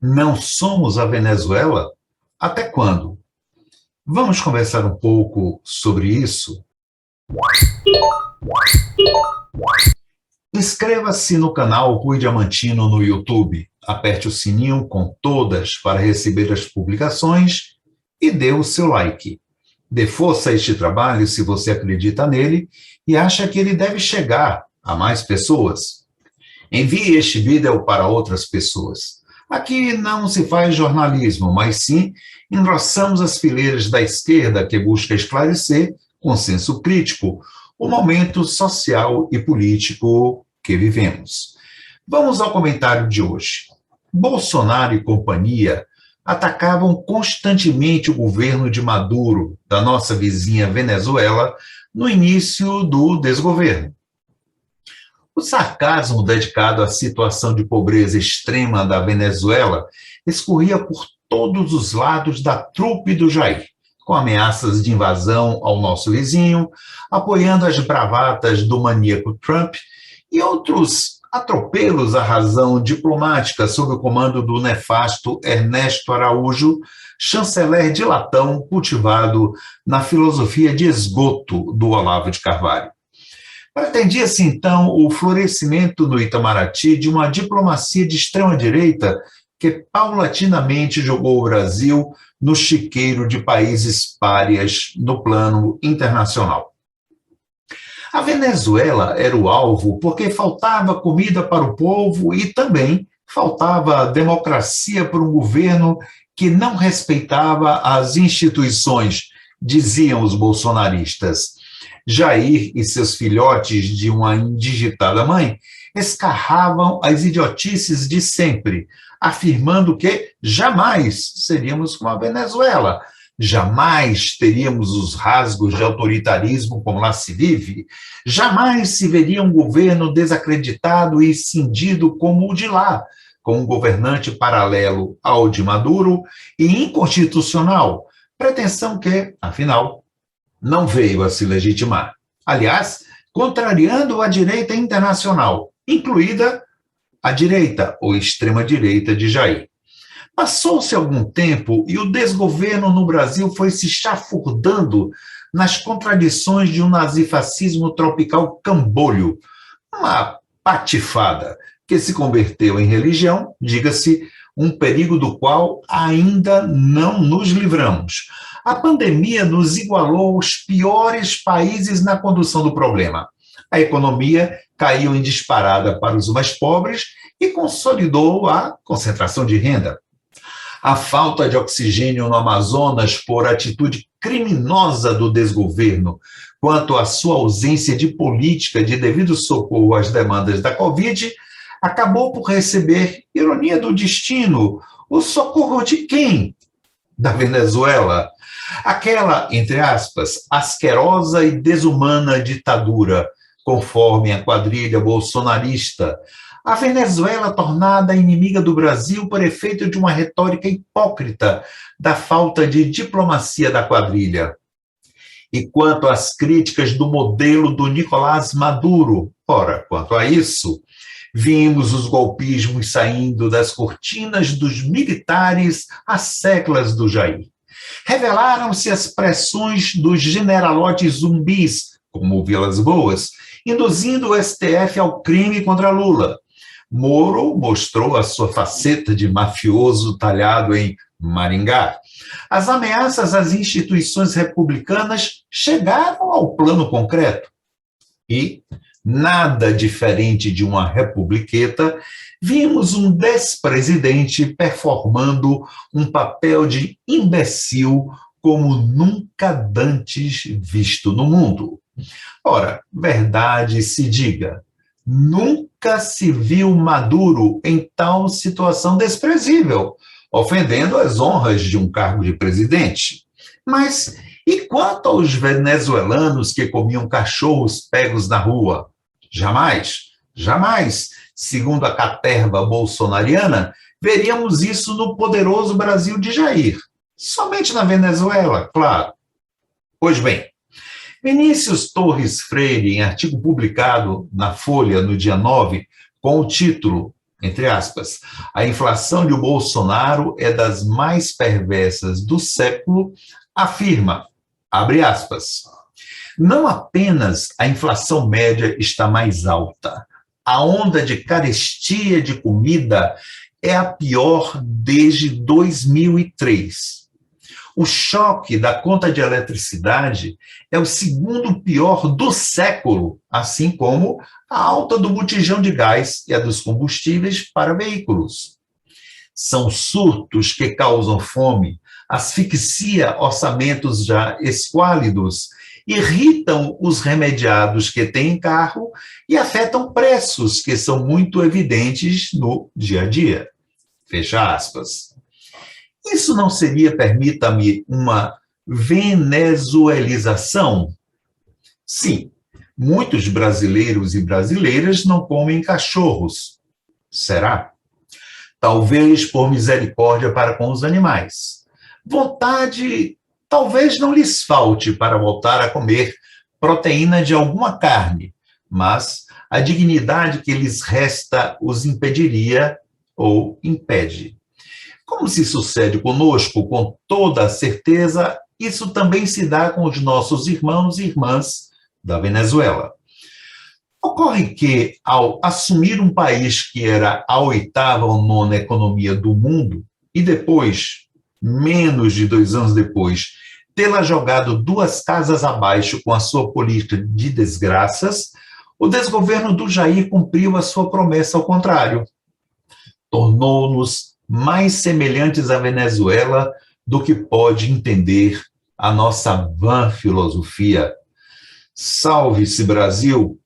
Não somos a Venezuela? Até quando? Vamos conversar um pouco sobre isso? Inscreva-se no canal Rui Diamantino no YouTube, aperte o sininho com todas para receber as publicações e dê o seu like. Dê força a este trabalho se você acredita nele e acha que ele deve chegar a mais pessoas. Envie este vídeo para outras pessoas. Aqui não se faz jornalismo, mas sim engrossamos as fileiras da esquerda que busca esclarecer, com senso crítico, o momento social e político que vivemos. Vamos ao comentário de hoje. Bolsonaro e companhia atacavam constantemente o governo de Maduro, da nossa vizinha Venezuela, no início do desgoverno. O sarcasmo dedicado à situação de pobreza extrema da Venezuela escorria por todos os lados da trupe do Jair, com ameaças de invasão ao nosso vizinho, apoiando as bravatas do maníaco Trump e outros atropelos à razão diplomática sob o comando do nefasto Ernesto Araújo, chanceler dilatão cultivado na filosofia de esgoto do Olavo de Carvalho. Pretendia-se, então, o florescimento no Itamaraty de uma diplomacia de extrema-direita que paulatinamente jogou o Brasil no chiqueiro de países párias no plano internacional. A Venezuela era o alvo porque faltava comida para o povo e também faltava democracia para um governo que não respeitava as instituições, diziam os bolsonaristas. Jair e seus filhotes de uma indigitada mãe escarravam as idiotices de sempre, afirmando que jamais seríamos como a Venezuela, jamais teríamos os rasgos de autoritarismo como lá se vive, jamais se veria um governo desacreditado e cindido como o de lá, com um governante paralelo ao de Maduro e inconstitucional, pretensão que, afinal, não veio a se legitimar. Aliás, contrariando a direita internacional, incluída a direita ou extrema-direita de Jair. Passou-se algum tempo e o desgoverno no Brasil foi se chafurdando nas contradições de um nazifascismo tropical cambolho, uma patifada que se converteu em religião, diga-se, um perigo do qual ainda não nos livramos. A pandemia nos igualou aos piores países na condução do problema. A economia caiu em disparada para os mais pobres e consolidou a concentração de renda. A falta de oxigênio no Amazonas por atitude criminosa do desgoverno, quanto à sua ausência de política de devido socorro às demandas da Covid, acabou por receber, ironia do destino, o socorro de quem? Da Venezuela. Aquela, entre aspas, asquerosa e desumana ditadura, conforme a quadrilha bolsonarista. A Venezuela tornada inimiga do Brasil por efeito de uma retórica hipócrita da falta de diplomacia da quadrilha. E quanto às críticas do modelo do Nicolás Maduro, ora, quanto a isso, vimos os golpismos saindo das cortinas dos militares às seclas do Jair. Revelaram-se as pressões dos generalotes zumbis, como Vilas Boas, induzindo o STF ao crime contra Lula. Moro mostrou a sua faceta de mafioso talhado em Maringá. As ameaças às instituições republicanas chegaram ao plano concreto. E, nada diferente de uma republiqueta, vimos um despresidente performando um papel de imbecil como nunca dantes visto no mundo. Ora, verdade se diga, nunca se viu Maduro em tal situação desprezível, ofendendo as honras de um cargo de presidente. Mas e quanto aos venezuelanos que comiam cachorros pegos na rua? Jamais, jamais, segundo a caterva bolsonariana, veríamos isso no poderoso Brasil de Jair. Somente na Venezuela, claro. Pois bem, Vinícius Torres Freire, em artigo publicado na Folha no dia 9, com o título entre aspas, a inflação de Bolsonaro é das mais perversas do século, afirma, abre aspas, não apenas a inflação média está mais alta, a onda de carestia de comida é a pior desde 2003. O choque da conta de eletricidade é o segundo pior do século, assim como a alta do botijão de gás e a dos combustíveis para veículos. São surtos que causam fome, asfixia orçamentos já esquálidos, irritam os remediados que têm carro e afetam preços que são muito evidentes no dia a dia. Fecha aspas. Isso não seria, permita-me, uma venezuelização? Sim, muitos brasileiros e brasileiras não comem cachorros. Será? Talvez por misericórdia para com os animais. Vontade talvez não lhes falte para voltar a comer proteína de alguma carne, mas a dignidade que lhes resta os impediria ou impede. Como se sucede conosco, com toda a certeza, isso também se dá com os nossos irmãos e irmãs da Venezuela. Ocorre que, ao assumir um país que era a 8ª ou 9ª economia do mundo, e depois, menos de 2 anos depois, tê-la jogado 2 casas abaixo com a sua política de desgraças, o desgoverno do Jair cumpriu a sua promessa ao contrário. Tornou-nos mais semelhantes à Venezuela do que pode entender a nossa vã filosofia. Salve-se, Brasil!